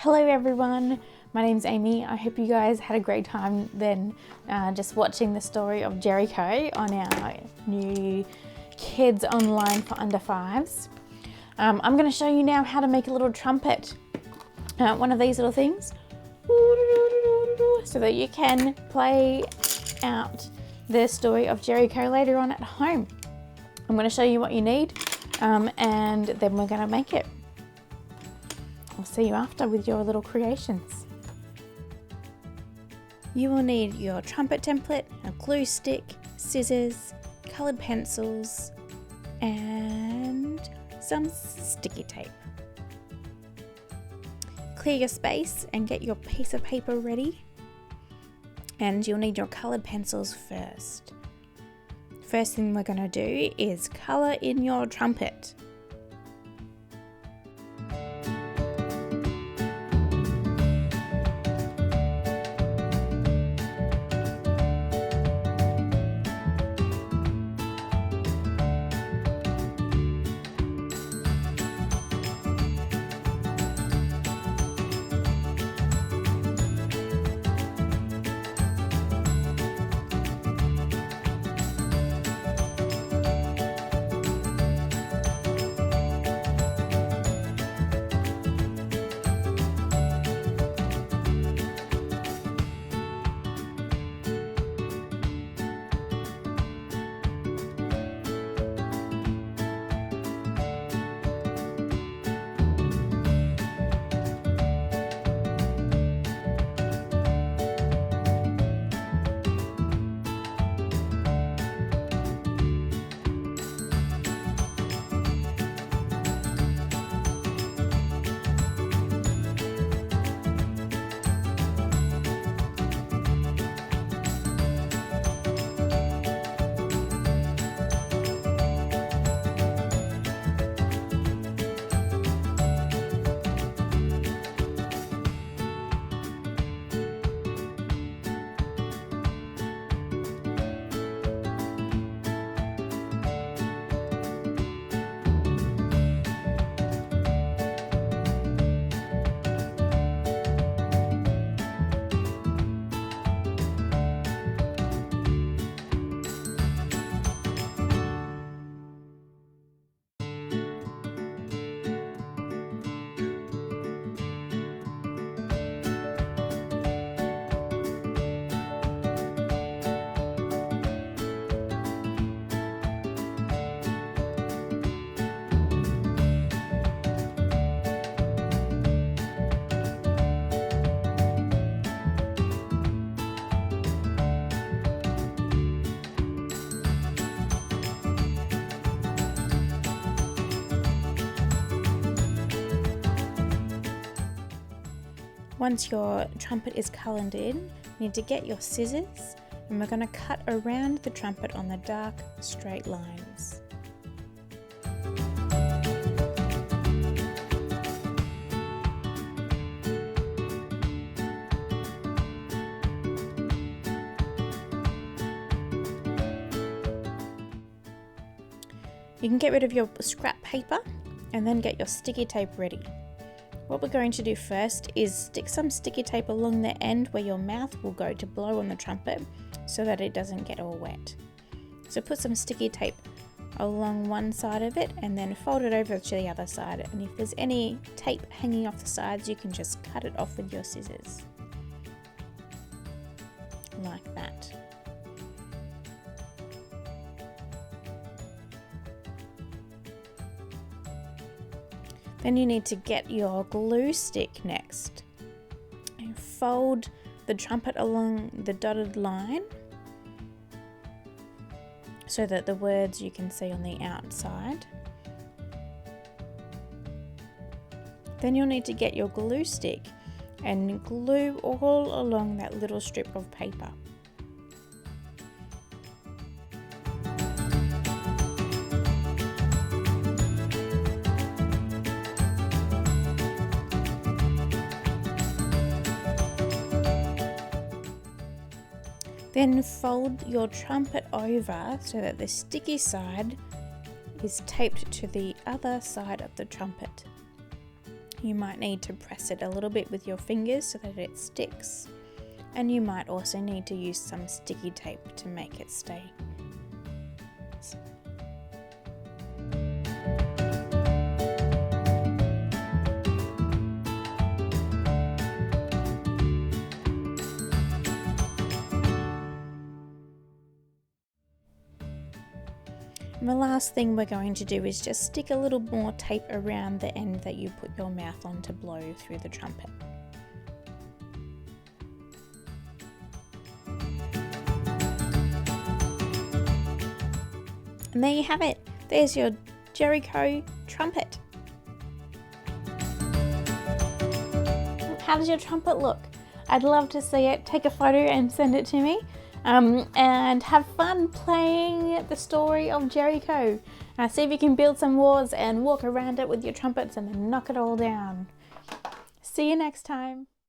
Hello everyone, my name's Amy. I hope you guys had a great time then just watching the story of Jericho on our new Kids Online for Under 5s. I'm going to show you now how to make a little trumpet, one of these little things, so that you can play out the story of Jericho later on at home. I'm going to show you what you need and then we're going to make it. I'll see you after with your little creations. You will need your trumpet template, a glue stick, scissors, coloured pencils, and some sticky tape. Clear your space and get your piece of paper ready. And you'll need your coloured pencils first. First thing we're going to do is colour in your trumpet. Once your trumpet is coloured in, you need to get your scissors and we're going to cut around the trumpet on the dark, straight lines. You can get rid of your scrap paper and then get your sticky tape ready. What we're going to do first is stick some sticky tape along the end where your mouth will go to blow on the trumpet so that it doesn't get all wet. So put some sticky tape along one side of it and then fold it over to the other side, and if there's any tape hanging off the sides you can just cut it off with your scissors. Like that. Then you need to get your glue stick next and fold the trumpet along the dotted line so that the words you can see on the outside. Then you'll need to get your glue stick and glue all along that little strip of paper. Then fold your trumpet over so that the sticky side is taped to the other side of the trumpet. You might need to press it a little bit with your fingers so that it sticks, and you might also need to use some sticky tape to make it stay. And the last thing we're going to do is just stick a little more tape around the end that you put your mouth on to blow through the trumpet. And there you have it. There's your Jericho Trumpet. How does your trumpet look? I'd love to see it. Take a photo and send it to me. And have fun playing the story of Jericho. See if you can build some walls and walk around it with your trumpets and then knock it all down. See you next time.